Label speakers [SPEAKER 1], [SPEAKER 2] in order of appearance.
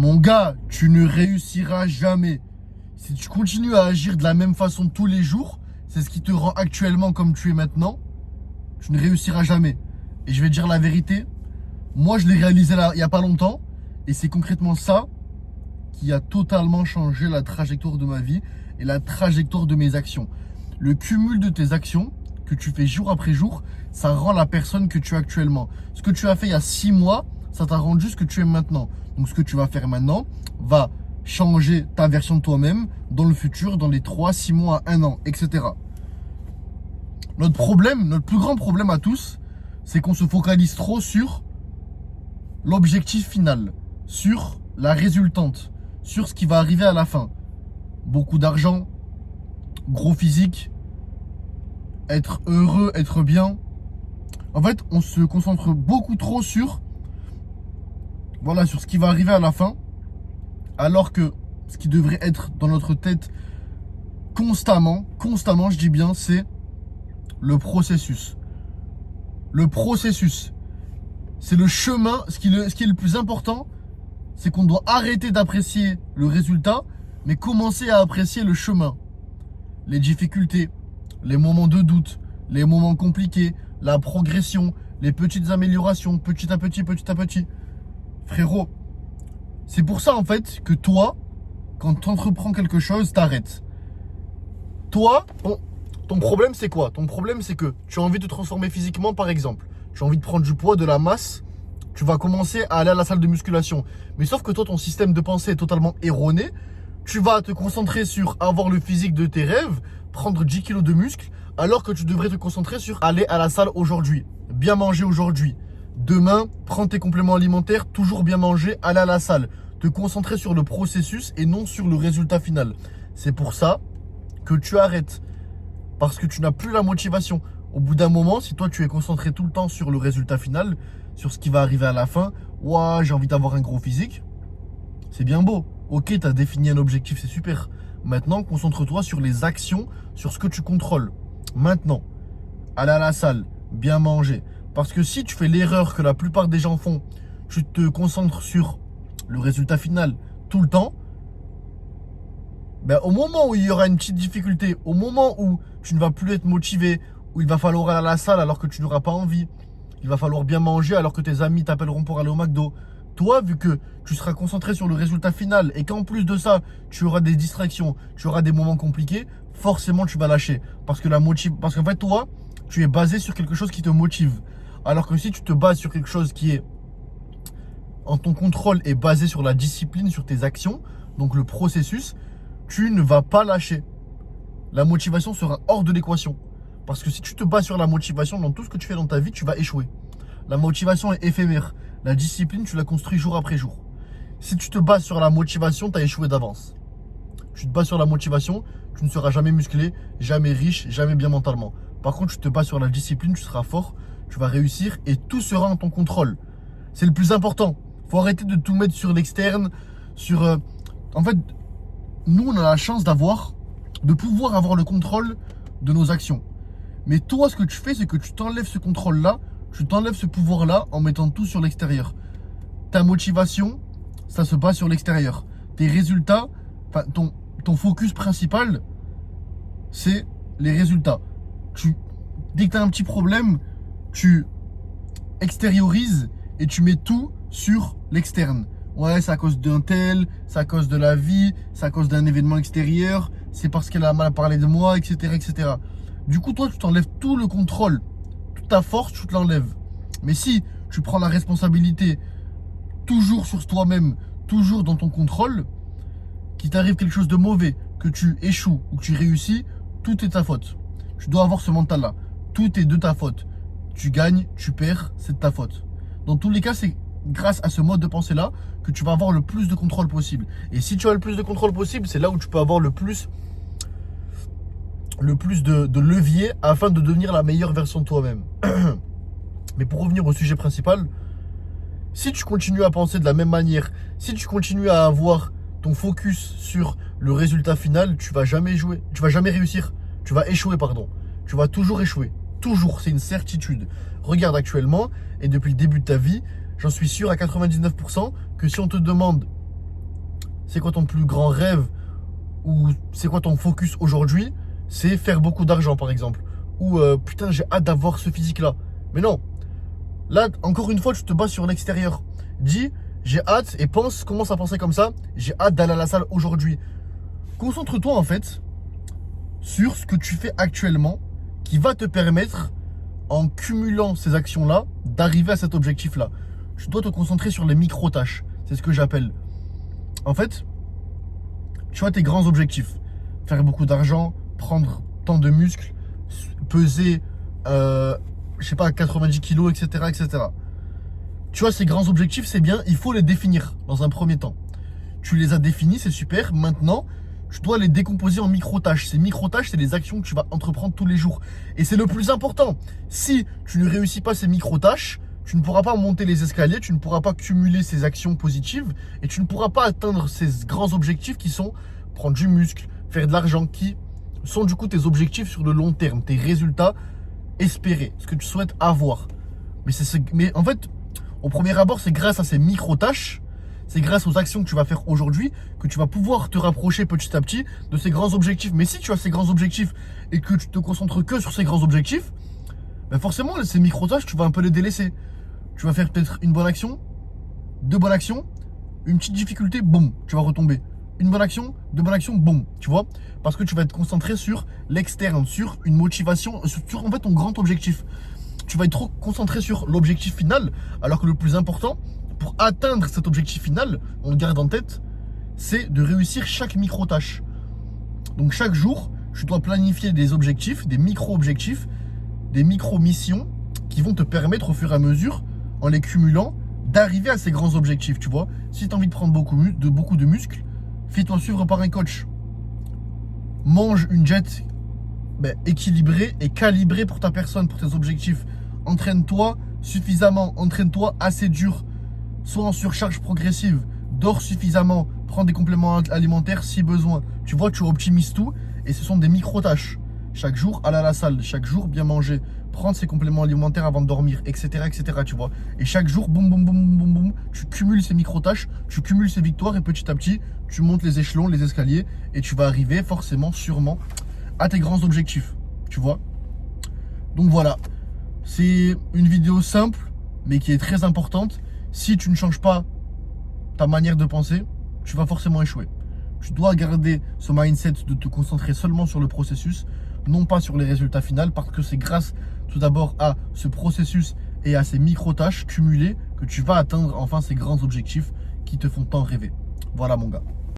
[SPEAKER 1] Mon gars, tu ne réussiras jamais. Si tu continues à agir de la même façon tous les jours, c'est ce qui te rend actuellement comme tu es maintenant, tu ne réussiras jamais. Et je vais te dire la vérité, moi je l'ai réalisé là, il n'y a pas longtemps, et c'est concrètement ça qui a totalement changé la trajectoire de ma vie et la trajectoire de mes actions. Le cumul de tes actions que tu fais jour après jour, ça rend la personne que tu es actuellement. Ce que tu as fait il y a 6 mois, ça t'a rendu ce que tu es maintenant. Donc ce que tu vas faire maintenant va changer ta version de toi-même dans le futur, dans les 3, 6 mois, 1 an, etc. Notre problème, notre plus grand problème à tous, c'est qu'on se focalise trop sur l'objectif final, sur la résultante, sur ce qui va arriver à la fin. Beaucoup d'argent, gros physique, être heureux, être bien. En fait, on se concentre beaucoup trop sur, voilà, sur ce qui va arriver à la fin, alors que ce qui devrait être dans notre tête constamment, je dis bien, c'est le processus. Le processus, c'est le chemin. Ce qui est le plus important, c'est qu'on doit arrêter d'apprécier le résultat, mais commencer à apprécier le chemin. Les difficultés, les moments de doute, les moments compliqués, la progression, les petites améliorations, petit à petit. Frérot, c'est pour ça en fait que toi, quand tu entreprends quelque chose, t'arrêtes. Toi, ton problème c'est quoi? Ton problème c'est que tu as envie de te transformer physiquement par exemple. Tu as envie de prendre du poids, de la masse. Tu vas commencer à aller à la salle de musculation. Mais sauf que toi, ton système de pensée est totalement erroné. Tu vas te concentrer sur avoir le physique de tes rêves, prendre 10 kilos de muscles, alors que tu devrais te concentrer sur aller à la salle aujourd'hui, bien manger aujourd'hui. Demain, prendre tes compléments alimentaires, toujours bien manger, aller à la salle. Te concentrer sur le processus et non sur le résultat final. C'est pour ça que tu arrêtes. Parce que tu n'as plus la motivation. Au bout d'un moment, si toi tu es concentré tout le temps sur le résultat final, sur ce qui va arriver à la fin, ouah, j'ai envie d'avoir un gros physique, c'est bien beau. Ok, tu as défini un objectif, c'est super. Maintenant, concentre-toi sur les actions, sur ce que tu contrôles. Maintenant, aller à la salle, bien manger. Parce que si tu fais l'erreur que la plupart des gens font, tu te concentres sur le résultat final tout le temps, ben, au moment où il y aura une petite difficulté, au moment où tu ne vas plus être motivé, où il va falloir aller à la salle alors que tu n'auras pas envie, il va falloir bien manger alors que tes amis t'appelleront pour aller au McDo. Toi, vu que tu seras concentré sur le résultat final et qu'en plus de ça, tu auras des distractions, tu auras des moments compliqués, forcément tu vas lâcher. Parce qu'en fait, toi, tu es basé sur quelque chose qui te motive. Alors que si tu te bases sur quelque chose qui est en ton contrôle et basé sur la discipline, sur tes actions, donc le processus, tu ne vas pas lâcher. La motivation sera hors de l'équation. Parce que si tu te bases sur la motivation dans tout ce que tu fais dans ta vie, tu vas échouer. La motivation est éphémère. La discipline, tu la construis jour après jour. Si tu te bases sur la motivation, tu as échoué d'avance. Tu te bases sur la motivation, tu ne seras jamais musclé, jamais riche, jamais bien mentalement. Par contre, tu te bases sur la discipline, tu seras fort, tu vas réussir et tout sera en ton contrôle. C'est le plus important. Faut arrêter de tout mettre sur l'externe, En fait, nous, on a la chance de pouvoir avoir le contrôle de nos actions. Mais toi, ce que tu fais, c'est que tu t'enlèves ce contrôle-là, tu t'enlèves ce pouvoir-là en mettant tout sur l'extérieur. Ta motivation, ça se base sur l'extérieur. Tes résultats, enfin, ton focus principal, c'est les résultats. Dès que tu as un petit problème, tu extériorises et tu mets tout sur l'externe. Ouais, c'est à cause d'un tel, c'est à cause de la vie, c'est à cause d'un événement extérieur, c'est parce qu'elle a mal parlé de moi, etc., etc. Du coup, toi, tu t'enlèves tout le contrôle, toute ta force, tu te l'enlèves. Mais si tu prends la responsabilité toujours sur toi-même, toujours dans ton contrôle, qu'il t'arrive quelque chose de mauvais, que tu échoues ou que tu réussis, tout est ta faute. Tu dois avoir ce mental-là. Tout est de ta faute. Tu gagnes, tu perds, c'est de ta faute. Dans tous les cas, c'est grâce à ce mode de pensée-là que tu vas avoir le plus de contrôle possible. Et si tu as le plus de contrôle possible, c'est là où tu peux avoir le plus de levier afin de devenir la meilleure version de toi-même. Mais pour revenir au sujet principal, si tu continues à penser de la même manière, si tu continues à avoir ton focus sur le résultat final, tu vas jamais réussir. Tu vas échouer, pardon. Tu vas toujours échouer. Toujours, c'est une certitude. Regarde actuellement, et depuis le début de ta vie, j'en suis sûr à 99% que si on te demande c'est quoi ton plus grand rêve ou c'est quoi ton focus aujourd'hui, c'est faire beaucoup d'argent par exemple. Ou putain, j'ai hâte d'avoir ce physique-là. Mais non. Là, encore une fois, tu te bases sur l'extérieur. Dis, j'ai hâte et commence à penser comme ça. J'ai hâte d'aller à la salle aujourd'hui. Concentre-toi en fait sur ce que tu fais actuellement qui va te permettre, en cumulant ces actions-là, d'arriver à cet objectif-là. Tu dois te concentrer sur les micro-tâches. C'est ce que j'appelle. En fait, tu vois tes grands objectifs. Faire beaucoup d'argent, prendre tant de muscles, peser, je sais pas, 90 kilos, etc., etc. Tu vois, ces grands objectifs, c'est bien, il faut les définir dans un premier temps. Tu les as définis, c'est super. Maintenant, tu dois les décomposer en micro-tâches. Ces micro-tâches, c'est les actions que tu vas entreprendre tous les jours. Et c'est le plus important. Si tu ne réussis pas ces micro-tâches, tu ne pourras pas monter les escaliers, tu ne pourras pas cumuler ces actions positives et tu ne pourras pas atteindre ces grands objectifs qui sont prendre du muscle, faire de l'argent, qui sont du coup tes objectifs sur le long terme, tes résultats espérés, ce que tu souhaites avoir. Mais en fait, au premier abord, c'est grâce à ces micro-tâches, c'est grâce aux actions que tu vas faire aujourd'hui que tu vas pouvoir te rapprocher petit à petit de ces grands objectifs. Mais si tu as ces grands objectifs et que tu te concentres que sur ces grands objectifs, ben forcément, ces micro-tâches, tu vas un peu les délaisser. Tu vas faire peut-être une bonne action, deux bonnes actions, une petite difficulté, boum, tu vas retomber. Une bonne action, deux bonnes actions, boum, tu vois. Parce que tu vas être concentré sur l'externe, sur une motivation, sur en fait ton grand objectif. Tu vas être trop concentré sur l'objectif final, alors que le plus important, pour atteindre cet objectif final, on le garde en tête, c'est de réussir chaque micro-tâche. Donc chaque jour, tu dois planifier des objectifs, des micro-objectifs, des micro-missions qui vont te permettre au fur et à mesure, en les cumulant, d'arriver à ces grands objectifs, tu vois. Si tu as envie de prendre beaucoup de muscles, fais-toi suivre par un coach. Mange une diète équilibrée et calibrée pour ta personne, pour tes objectifs. Entraîne-toi suffisamment, entraîne-toi assez dur. Sois en surcharge progressive, dors suffisamment, prends des compléments alimentaires si besoin. Tu vois, tu optimises tout et ce sont des micro-tâches. Chaque jour, aller à la salle, chaque jour, bien manger, prendre ses compléments alimentaires avant de dormir, etc., etc., tu vois. Et chaque jour, boum, boum, boum, boum, boum, tu cumules ces micro-tâches, tu cumules ces victoires et petit à petit, tu montes les échelons, les escaliers et tu vas arriver forcément, sûrement, à tes grands objectifs, tu vois. Donc voilà, c'est une vidéo simple, mais qui est très importante. Si tu ne changes pas ta manière de penser, tu vas forcément échouer. Tu dois garder ce mindset de te concentrer seulement sur le processus, non pas sur les résultats finaux, parce que c'est grâce tout d'abord à ce processus et à ces micro-tâches cumulées que tu vas atteindre enfin ces grands objectifs qui te font tant rêver. Voilà mon gars.